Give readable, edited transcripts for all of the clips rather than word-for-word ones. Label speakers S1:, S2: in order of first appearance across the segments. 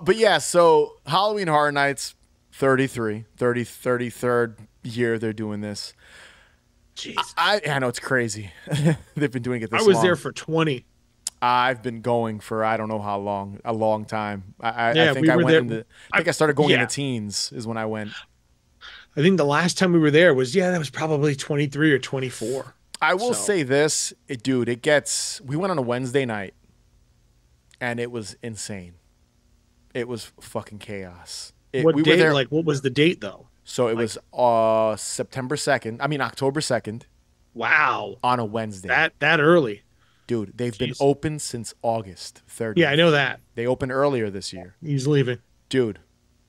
S1: But yeah, so Halloween Horror Nights, 33rd year they're doing this.
S2: Jeez.
S1: I know it's crazy. They've been doing it
S2: I
S1: this
S2: was
S1: long.
S2: there for 20.
S1: I've been going for I don't know how long, a long time. I
S2: Yeah,
S1: think
S2: we
S1: I
S2: were
S1: went
S2: there.
S1: in the. I think I started going in
S2: Yeah.
S1: the teens is when I went.
S2: I think the last time we were there was, yeah, that was probably 23 or 24.
S1: I will
S2: So,
S1: say this, dude. It gets. We went on a Wednesday night, and it was insane. It was fucking chaos.
S2: what
S1: We were
S2: date?
S1: there.
S2: Like, what was the date though?
S1: So it
S2: Like,
S1: was September 2nd. I mean October 2nd
S2: wow,
S1: on a Wednesday.
S2: that early.
S1: Dude, they've been
S2: Jeez.
S1: open since August 30th.
S2: Yeah, I know that.
S1: They opened earlier this year.
S2: He's leaving.
S1: Dude,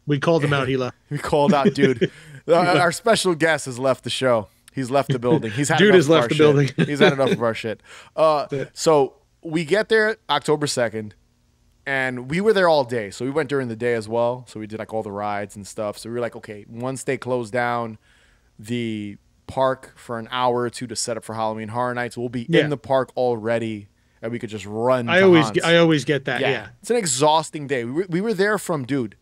S2: We called him out. He left.
S1: we called out, dude. Our special guest has left the show. He's left the building. He's had
S2: Dude
S1: enough
S2: has
S1: of our
S2: left the
S1: shit.
S2: building.
S1: He's had enough of our shit. So we get there October 2nd, and we were there all day. So we went during the day as well. So we did like all the rides and stuff. So we were like, okay, once they close down the park for an hour or two to set up for Halloween Horror Nights, we'll be
S2: Yeah.
S1: in the park already, and we could just run.
S2: I
S1: to
S2: always,
S1: Hans.
S2: I always get that. Yeah.
S1: It's an exhausting day. We were there from, dude,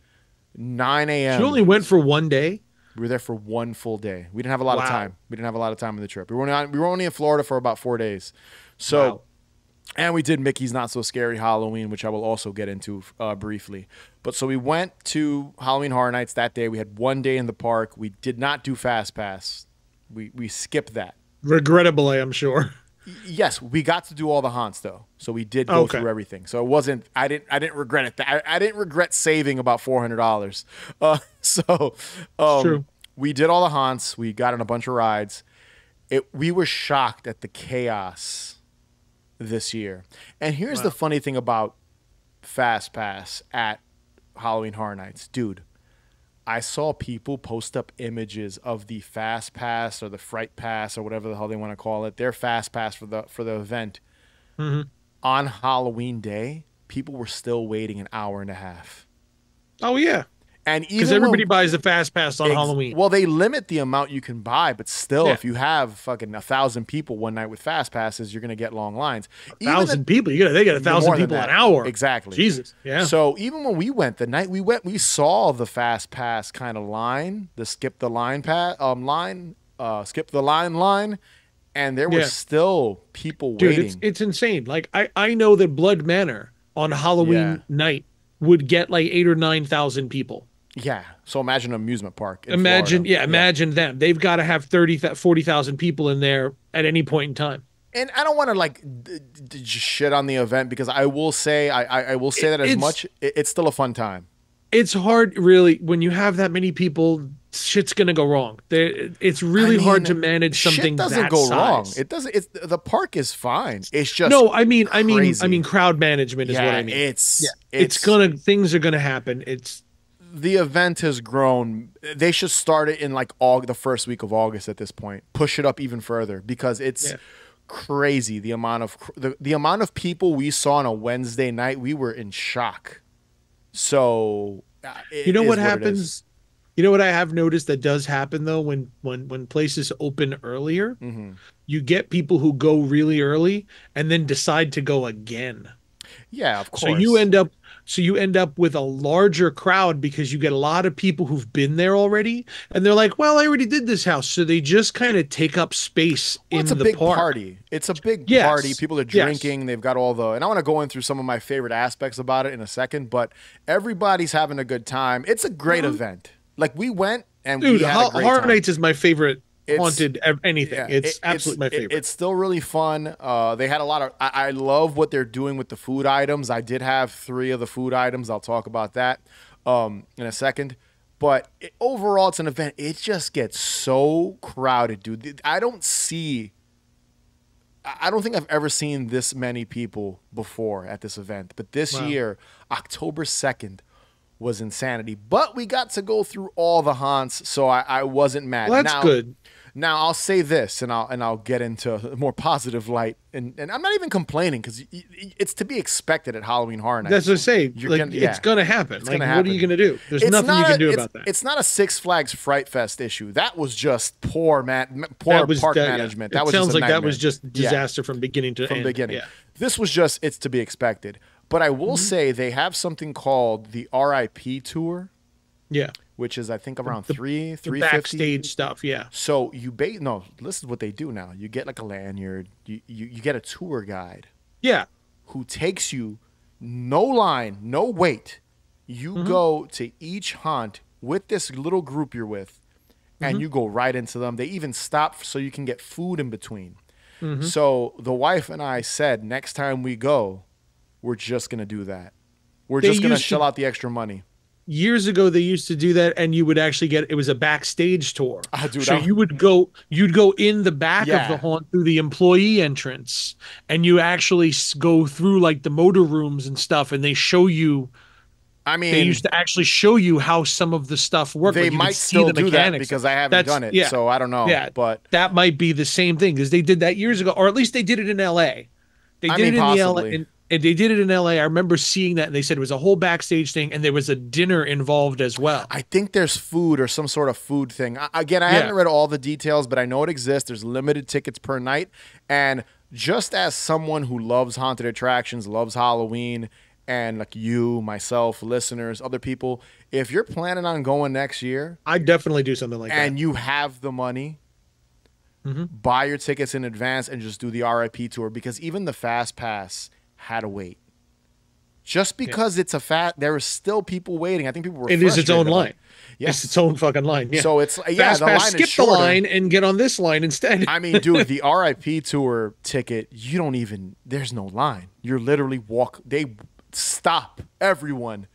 S1: 9 a.m.
S2: You only went for one day.
S1: We were there for one full day. We didn't have a lot of
S2: Wow.
S1: time. We didn't have a lot of time on the trip. We were only in Florida for about 4 days. So,
S2: Wow.
S1: and we did Mickey's Not So Scary Halloween, which I will also get into briefly. But so we went to Halloween Horror Nights that day. We had one day in the park. We did not do Fast Pass. We skipped that.
S2: Regrettably, I'm sure.
S1: Yes, we got to do all the haunts though, so we did go
S2: Okay.
S1: through everything. So it wasn't. I didn't regret it. I didn't regret saving about $400. So
S2: True.
S1: we did all the haunts. We got on a bunch of rides. We were shocked at the chaos this year. And here's the funny thing about Fast Pass at Halloween Horror Nights, dude. I saw people post up images of the Fast Pass or the Fright Pass or whatever the hell they want to call it. Their Fast Pass for the event on Halloween day. People were still waiting an hour and a half,
S2: Oh yeah,
S1: and
S2: because
S1: even
S2: everybody
S1: when-
S2: buys the fast pass on Halloween.
S1: Well, they limit the amount you can buy, but still,
S2: Yeah.
S1: if you have fucking 1,000 people one night with Fast Passes, you're gonna get long lines. Even
S2: 1,000 people. They get
S1: more
S2: 1,000
S1: than
S2: people
S1: that.
S2: an hour.
S1: Exactly.
S2: Jesus. Yeah.
S1: So even when we went, the night we went, we saw the Fast Pass kind of line, the skip the line skip the line, and there were
S2: Yeah.
S1: still people
S2: Dude,
S1: waiting.
S2: it's insane. Like I know that Blood Manor on Halloween
S1: Yeah.
S2: night would get like 8 or 9,000 people.
S1: Yeah. So imagine an amusement park. In
S2: Imagine,
S1: Florida.
S2: imagine them. They've got to have 40,000 people in there at any point in time.
S1: And I don't want to like just shit on the event because I will say I will say that as
S2: It's-
S1: much it's still a fun time.
S2: It's hard, really, when you have that many people. Shit's gonna go wrong. It's really
S1: I
S2: hard
S1: mean,
S2: to manage something
S1: Shit doesn't
S2: that
S1: go
S2: size.
S1: wrong. It doesn't. It's the park is fine. It's just
S2: No, I mean,
S1: crazy.
S2: crowd management is
S1: yeah,
S2: what I mean.
S1: it's
S2: Things are gonna happen. It's
S1: the event has grown. They should start it in like the first week of August at this point. Push it up even further because it's crazy the amount of the amount of people we saw on a Wednesday night. We were in shock. So
S2: you know what
S1: it is.
S2: happens. You know what I have noticed that does happen though when places open earlier,
S1: Mm-hmm.
S2: you get people who go really early and then decide to go again.
S1: Yeah, of course.
S2: So you end up with a larger crowd because you get a lot of people who've been there already, and they're like, "Well, I already did this house," so they just kind of take up space in
S1: it's a
S2: the
S1: big
S2: park.
S1: party. It's a big
S2: Yes.
S1: party. People are
S2: Yes.
S1: drinking. They've got all the, and I want to go in through some of my favorite aspects about it in a second. But everybody's having a good time. It's a great event. Like we went and
S2: Dude,
S1: we had a great
S2: Horror
S1: time.
S2: Nights is my favorite
S1: It's-
S2: haunted anything.
S1: Yeah,
S2: It's absolutely my favorite.
S1: It's still really fun. They had a lot of. I love what they're doing with the food items. I did have 3 of the food items. I'll talk about that in a second. But overall, it's an event. It just gets so crowded, dude. I don't think I've ever seen this many people before at this event. But this year, October 2nd, was insanity. But we got to go through all the haunts, so I wasn't mad.
S2: Well, that's good.
S1: Now I'll say this, and I'll get into a more positive light, and I'm not even complaining because it's to be expected at Halloween Horror Nights.
S2: That's what I say.
S1: You're
S2: Like,
S1: gonna- yeah.
S2: it's gonna happen.
S1: It's
S2: Like,
S1: gonna
S2: what are you
S1: happen.
S2: gonna do? There's
S1: It's
S2: nothing you
S1: not
S2: can
S1: a-
S2: do
S1: it's-
S2: about that.
S1: It's not a Six Flags Fright Fest issue. That was just poor park management. That
S2: it
S1: was
S2: sounds
S1: just a
S2: like that was
S1: nightmare.
S2: just disaster from beginning to
S1: from
S2: end.
S1: the beginning.
S2: Yeah.
S1: This was just it's to be expected. But I will
S2: Mhm.
S1: say they have something called the RIP tour,
S2: Yeah.
S1: which is I think around
S2: The, the
S1: 350.
S2: backstage stuff. Yeah.
S1: So no, this is what they do now. You get like a lanyard. You get a tour guide
S2: Yeah.
S1: who takes you, no line, no wait. You
S2: Hmm.
S1: go to each haunt with this little group you're with, and
S2: Hmm.
S1: you go right into them. They even stop so you can get food in between.
S2: Hmm.
S1: So the wife and I said, next time we go, we're just gonna do that. We're
S2: They
S1: just gonna
S2: used
S1: shell
S2: to
S1: out the extra money.
S2: Years ago they used to do that, and you would actually get, it was a backstage tour.
S1: Ah, dude,
S2: So you'd go in the back of the
S1: yeah.
S2: haunt through the employee entrance, and you actually go through like the motor rooms and stuff, and
S1: I
S2: they
S1: mean,
S2: used to actually show you how some of the stuff worked.
S1: they
S2: Like you could
S1: might
S2: see
S1: still
S2: the
S1: do that
S2: mechanics.
S1: because I haven't
S2: That's
S1: done it,
S2: yeah,
S1: so I don't know.
S2: yeah.
S1: But
S2: That might be the same thing because they did that years ago, or at least they did it in LA. They
S1: I
S2: did
S1: mean,
S2: it in the LA,
S1: possibly.
S2: and they did it in LA. I remember seeing that, and they said it was a whole backstage thing, and there was a dinner involved as well.
S1: I think there's food or some sort of food thing. Again, I
S2: Yeah.
S1: haven't read all the details, but I know it exists. There's limited tickets per night. And just as someone who loves haunted attractions, loves Halloween, and like you, myself, listeners, other people, if you're planning on going next year
S2: I'd definitely do something like that.
S1: and you have the money,
S2: Hmm.
S1: buy your tickets in advance and just do the RIP tour because even the Fast Pass had to wait. Just
S2: Yeah.
S1: because it's a there were still people waiting. I think people were
S2: It is its own
S1: frustrated about it.
S2: line. It's its
S1: Yes.
S2: own fucking line. Yeah.
S1: So it's yeah,
S2: Fast
S1: the
S2: pass,
S1: line is
S2: skip the
S1: shorter.
S2: line and get on this line instead.
S1: I mean, dude, the RIP tour ticket, you don't even there's no line. You're literally they stop everyone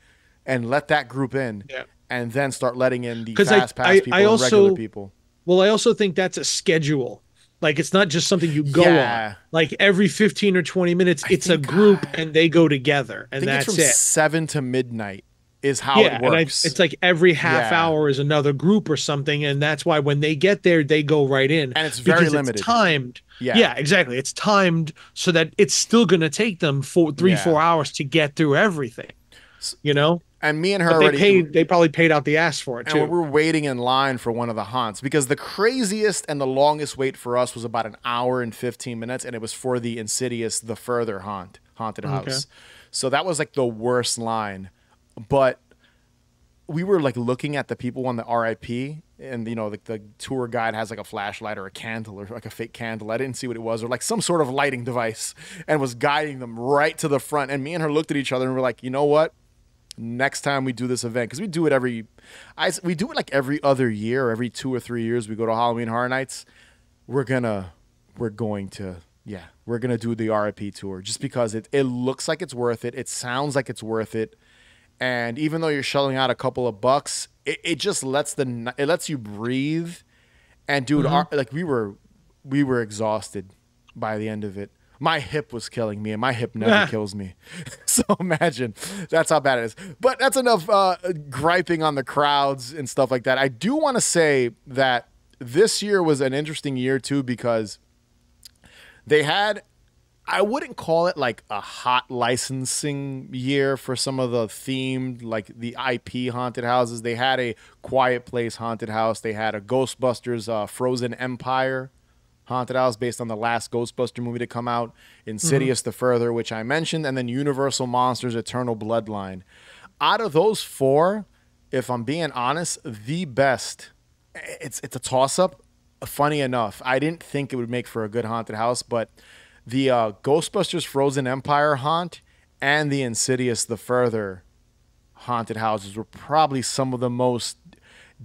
S1: and let that group in
S2: Yeah.
S1: and then start letting in the
S2: Because
S1: fast pass people
S2: I
S1: and regular
S2: also,
S1: people.
S2: well, I also think that's a schedule. Like it's not just something you go on.
S1: Yeah.
S2: Like every 15 or 20 minutes,
S1: I
S2: it's a
S1: think
S2: group and they go together
S1: I
S2: and
S1: think it's
S2: that's
S1: from
S2: it.
S1: 7 to midnight is how
S2: Yeah,
S1: it
S2: and
S1: works.
S2: it's like every half
S1: Yeah.
S2: hour is another group or something, and that's why when they get there, they go right in
S1: And it's very
S2: because it's
S1: limited.
S2: timed.
S1: Yeah.
S2: Yeah, exactly. It's timed so that it's still going to take them for three,
S1: Yeah.
S2: 4 hours to get through everything. You know,
S1: And me and her
S2: but
S1: already
S2: they probably paid out the ass for it
S1: and we
S2: too.
S1: were waiting in line for one of the haunts because the craziest and the longest wait for us was about an hour and 15 minutes, and it was for the Insidious The Further haunted
S2: Okay.
S1: house. So that was like the worst line. But we were like looking at the people on the RIP, and like the tour guide has like a flashlight or a candle or like a fake candle. I didn't see what it was, or like some sort of lighting device, and was guiding them right to the front. And me and her looked at each other and we're like, you know what? Next time we do this event, because we do it we do it like every other year, or every 2 or 3 years. We go to Halloween Horror Nights. We're going to, yeah, we're gonna do the RIP tour just because it looks like it's worth it. It sounds like it's worth it, and even though you're shelling out a couple of bucks, it just it lets you breathe. And dude,
S2: Hmm.
S1: like we were exhausted by the end of it. My hip was killing me, and my hip never kills me. So imagine that's how bad it is. But that's enough griping on the crowds and stuff like that. I do want to say that this year was an interesting year too because they had, I wouldn't call it like a hot licensing year for some of the themed, like the IP haunted houses. They had a Quiet Place haunted house. They had a Ghostbusters Frozen Empire haunted house based on the last Ghostbuster movie to come out,
S2: Hmm.
S1: Insidious The Further, which I mentioned, and then Universal Monsters Eternal Bloodline. Out of those four, if I'm being honest, the best, it's a toss up. Funny enough, I didn't think it would make for a good haunted house, but the Ghostbusters Frozen Empire haunt and the Insidious The Further haunted houses were probably some of the most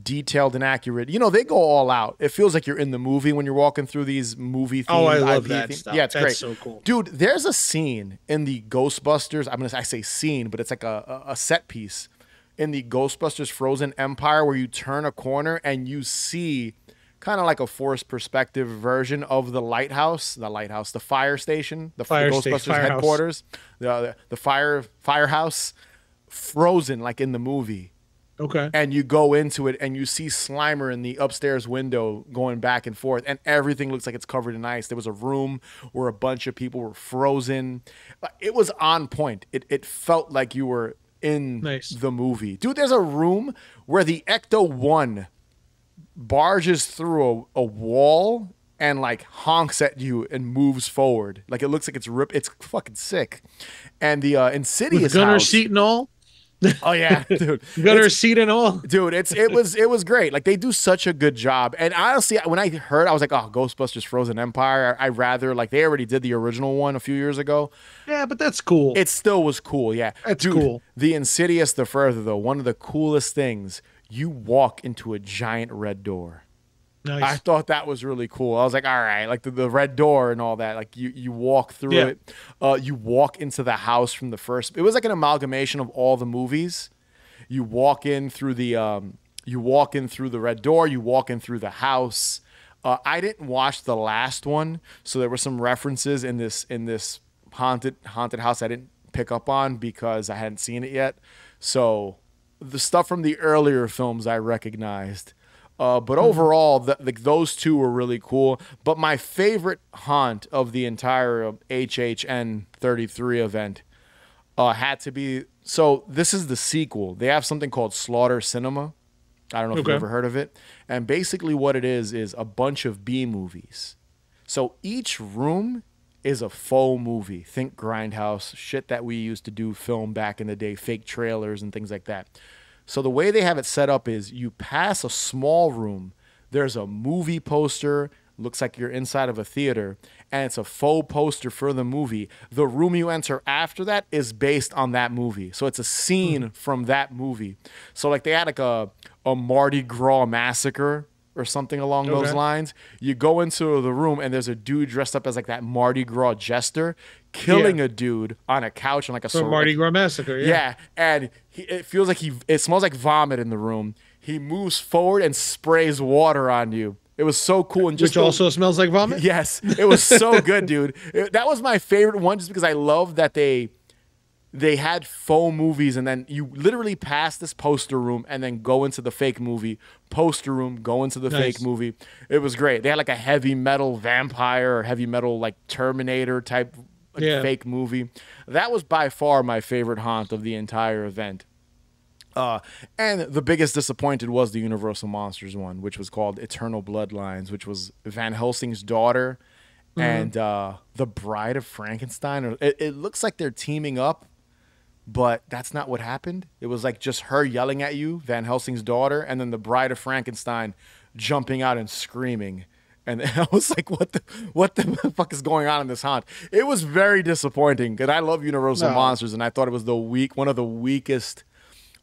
S1: detailed and accurate. They go all out. It feels like you're in the movie when you're walking through these movie
S2: Oh, I
S1: themed
S2: love
S1: IP
S2: that
S1: themes.
S2: stuff.
S1: Yeah, it's
S2: That's
S1: great.
S2: so cool.
S1: Dude, there's a scene in the Ghostbusters. I say scene, but it's like a set piece in the Ghostbusters Frozen Empire where you turn a corner and you see kind of like a forced perspective version of the fire station, the Ghostbusters
S2: Firehouse.
S1: headquarters, the firehouse frozen like in the movie.
S2: Okay.
S1: And you go into it and you see Slimer in the upstairs window going back and forth, and everything looks like it's covered in ice. There was a room where a bunch of people were frozen. It was on point. It felt like you were in
S2: Nice.
S1: the movie. Dude, there's a room where the Ecto-1 barges through a wall and like honks at you and moves forward. Like it looks like it's rip. It's fucking sick. And the
S2: With
S1: Insidious
S2: gunner
S1: house.
S2: seat and all.
S1: Oh yeah, dude.
S2: Gunner seat and all.
S1: Dude, it was great. Like they do such a good job. And honestly, when I heard, I was like, oh, Ghostbusters Frozen Empire. I rather like they already did the original one a few years ago.
S2: Yeah, but that's cool.
S1: It still was cool, yeah.
S2: That's
S1: Dude,
S2: cool.
S1: The Insidious, the further though, one of the coolest things, you walk into a giant red door.
S2: Nice.
S1: I thought that was really cool. I was like, all right, like the red door and all that. Like you walk through it. You walk into the house from the first. It was like an amalgamation of all the movies. You walk in through the red door. You walk in through the house. I didn't watch the last one, so there were some references in this haunted house I didn't pick up on because I hadn't seen it yet. So the stuff from the earlier films I recognized. But overall, those two were really cool. But my favorite haunt of the entire HHN 33 event had to be. So this is the sequel. They have something called Slaughter Cinema. I don't know if you've ever heard of it. And basically what it is a bunch of B movies. So each room is a faux movie. Think Grindhouse, shit that we used to do film back in the day, fake trailers and things like that. So the way they have it set up is you pass a small room. There's a movie poster. Looks like you're inside of a theater. And it's a faux poster for the movie. The room you enter after that is based on that movie. So it's a scene from that movie. So like they had like a Mardi Gras massacre or something along those lines. You go into the room and there's a dude dressed up as like that Mardi Gras jester killing a dude on a couch on like a
S2: Mardi Gras massacre.
S1: Yeah, and it feels like it smells like vomit in the room. He moves forward and sprays water on you. It was so cool. And just
S2: which also smells like vomit?
S1: Yes, it was so good, dude. That was my favorite one just because I love that they had faux movies and then you literally pass this poster room and then go into the fake movie, poster room, go into the fake movie. It was great. They had like a heavy metal vampire or heavy metal like Terminator type fake movie. That was by far my favorite haunt of the entire event. And the biggest disappointed was the Universal Monsters one, which was called Eternal Bloodlines, which was Van Helsing's daughter and the Bride of Frankenstein. It looks like they're teaming up, but that's not what happened. It was like just her yelling at you, Van Helsing's daughter, and then the Bride of Frankenstein jumping out and screaming. And I was like, what the fuck is going on in this haunt? It was very disappointing because I love Universal Monsters, and I thought it was one of the weakest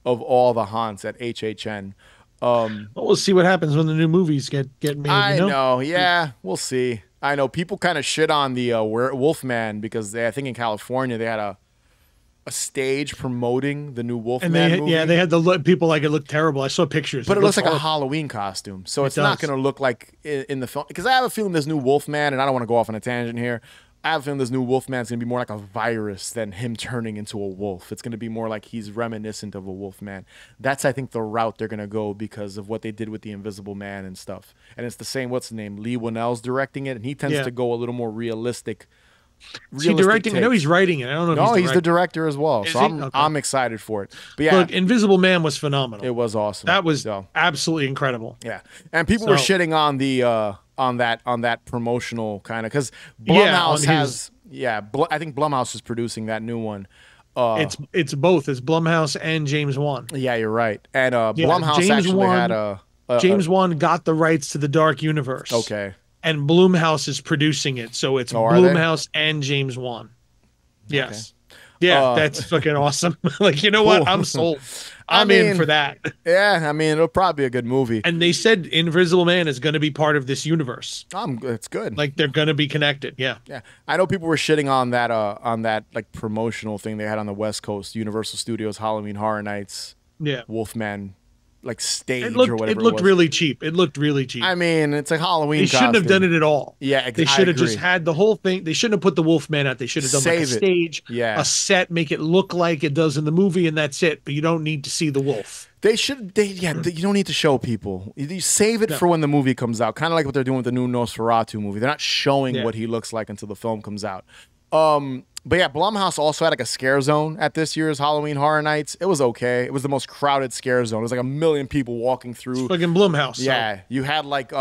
S1: of all the haunts at HHN.
S2: Well, we'll see what happens when the new movies get made.
S1: I know. Yeah, we'll see. I know people kind of shit on the Wolfman because I think in California they had a stage promoting the new Wolfman movie.
S2: Yeah, they had people like it looked terrible. I saw pictures.
S1: But it looks like a Halloween costume. So it's not going to look like in the film. Because I have a feeling this new Wolfman, and I don't want to go off on a tangent here, I have a feeling this new Wolfman is going to be more like a virus than him turning into a wolf. It's going to be more like he's reminiscent of a Wolfman. That's, I think, the route they're going to go because of what they did with the Invisible Man and stuff. And it's the same, what's his name? Lee Winnell's directing it, and he tends to go a little more realistic.
S2: Is he directing?
S1: Take.
S2: I know he's writing it. I don't know.
S1: No, he's the director as well. So I'm excited for it. But yeah,
S2: look, Invisible Man was phenomenal.
S1: It was awesome.
S2: That was absolutely incredible.
S1: Yeah, and people were shitting on the on that promotional kind of because Blumhouse has. I think Blumhouse is producing that new one.
S2: It's both. It's Blumhouse and James Wan.
S1: Yeah, you're right. And Blumhouse actually had
S2: James Wan got the rights to the Dark Universe.
S1: Okay.
S2: And Blumhouse is producing it, so it's Blumhouse and James Wan. Yes. Okay. Yeah, that's fucking awesome. Like, you know what? I'm sold. I'm in for that.
S1: Yeah, I mean, it'll probably be a good movie.
S2: And they said Invisible Man is going to be part of this universe.
S1: It's good.
S2: Like, they're going to be connected. Yeah.
S1: Yeah. I know people were shitting on that like promotional thing they had on the West Coast, Universal Studios Halloween Horror Nights.
S2: Yeah.
S1: Wolfman like stage
S2: or
S1: whatever
S2: it looked really cheap. It looked really cheap.
S1: I mean, it's a Halloween
S2: They shouldn't have done it at all.
S1: Yeah, exactly.
S2: They should have just had the whole thing. They shouldn't have put the Wolfman out. They should have done like a stage, a set, make it look like it does in the movie, and that's it. But you don't need to see the wolf.
S1: They should. You don't need to show people. You save it for when the movie comes out. Kind of like what they're doing with the new Nosferatu movie. They're not showing what he looks like until the film comes out. But yeah, Blumhouse also had like a scare zone at this year's Halloween Horror Nights. It was okay. It was the most crowded scare zone. It was like 1,000,000 people walking through.
S2: It's fucking Blumhouse.
S1: Yeah, you had like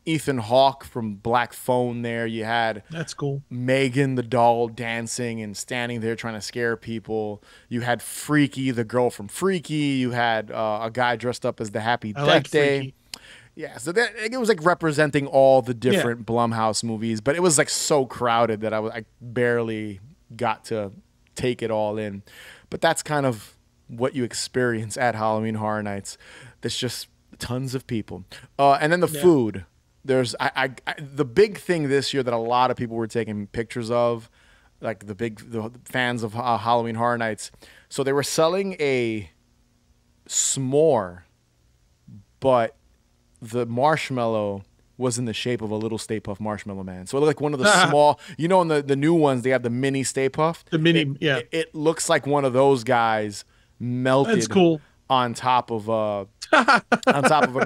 S1: Ethan Hawke from Black Phone there. You had
S2: that's cool.
S1: Megan the doll dancing and standing there trying to scare people. You had Freaky, the girl from Freaky. You had a guy dressed up as the Happy Death Day. Freaky. Yeah, so it was like representing all the different Blumhouse movies, but it was like so crowded that I barely got to take it all in. But that's kind of what you experience at Halloween Horror Nights. There's just tons of people. And then the food. There's the big thing this year that a lot of people were taking pictures of, like the fans of Halloween Horror Nights. So they were selling a s'more, but the marshmallow was in the shape of a little Stay Puft Marshmallow Man. So it looked like one of the small, you know, in the new ones, they have the mini Stay Puft.
S2: The mini,
S1: It looks like one of those guys melted
S2: That's cool.
S1: on top of a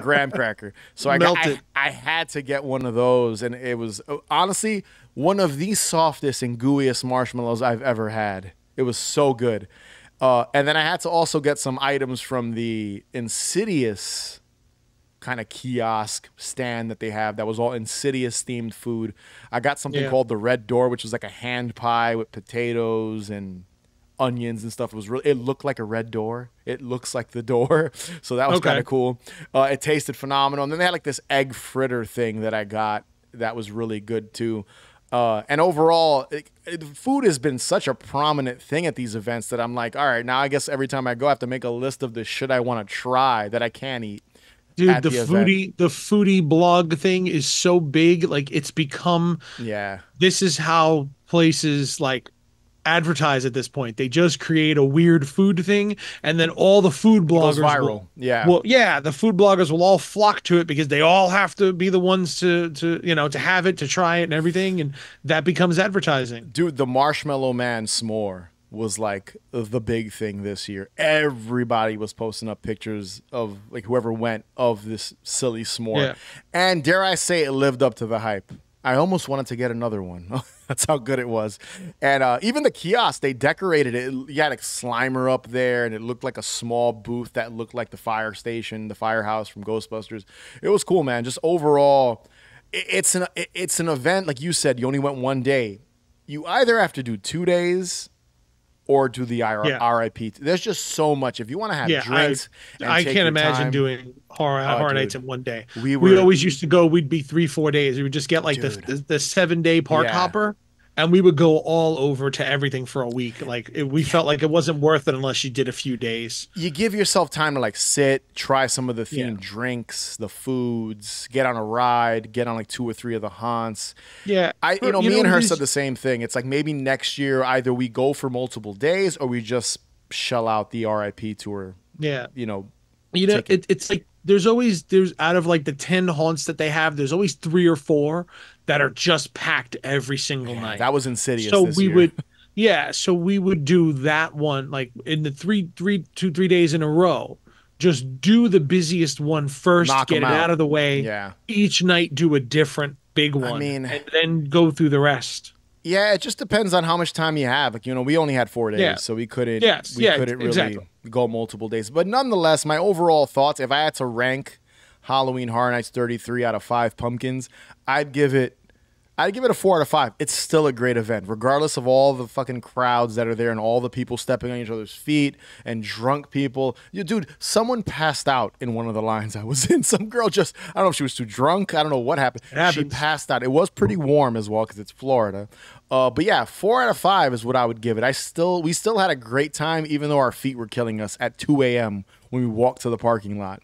S1: graham cracker. So I had to get one of those, and it was honestly one of the softest and gooeyest marshmallows I've ever had. It was so good. And then I had to also get some items from the Insidious kind of kiosk stand that they have that was all Insidious themed food. I got something called the Red Door, which was like a hand pie with potatoes and onions and stuff. It looked like a red door. It looks like the door. So that was kind of cool. It tasted phenomenal. And then they had like this egg fritter thing that I got that was really good too. And overall, food has been such a prominent thing at these events that I'm like, all right, now I guess every time I go, I have to make a list of the shit I want to try that I can't eat.
S2: Dude, the foodie blog thing is so big. Like it's become, this is how places like advertise at this point. They just create a weird food thing, and then all the food bloggers
S1: goes viral.
S2: The food bloggers will all flock to it because they all have to be the ones to have it, to try it and everything, and that becomes advertising.
S1: Dude, the Marshmallow Man s'more was like the big thing this year. Everybody was posting up pictures of like whoever went of this silly s'more. And dare I say, it lived up to the hype. I almost wanted to get another one. That's how good it was. And even the kiosk, they decorated it. You had a Slimer up there, and it looked like a small booth that looked like the fire station, the firehouse from Ghostbusters. It was cool, man. Just overall, it's an event. Like you said, you only went one day. You either have to do 2 days or do the RIP. There's just so much. If you want to have drinks,
S2: I can't imagine doing horror nights in one day. We always used to go. We'd be 3-4 days. We would just get like the 7-day park hopper, and we would go all over to everything for a week. Like we felt like it wasn't worth it unless you did a few days.
S1: You give yourself time to like sit, try some of the themed drinks, the foods, get on a ride, get on like 2 or 3 of the haunts.
S2: Yeah,
S1: me and her said the same thing. It's like maybe next year either we go for multiple days or we just shell out the RIP tour.
S2: Yeah, it's like there's out of like the 10 haunts that they have, there's always 3 or 4 that are just packed every single night.
S1: That was Insidious.
S2: So we would do that one like in the 2-3 days in a row. Just do the busiest one first, get it out of the way.
S1: Yeah.
S2: Each night do a different big one, and then go through the rest.
S1: Yeah, it just depends on how much time you have. Like, we only had 4 days, so we couldn't really go multiple days. But nonetheless, my overall thoughts, if I had to rank Halloween Horror Nights 33 out of 5 pumpkins, I'd give it a 4 out of 5. It's still a great event, regardless of all the fucking crowds that are there and all the people stepping on each other's feet and drunk people. Dude, someone passed out in one of the lines I was in. Some girl I don't know if she was too drunk. I don't know what happened. She passed out. It was pretty warm as well because it's Florida. But yeah, 4 out of 5 is what I would give it. We still had a great time, even though our feet were killing us at 2 a.m. when we walked to the parking lot.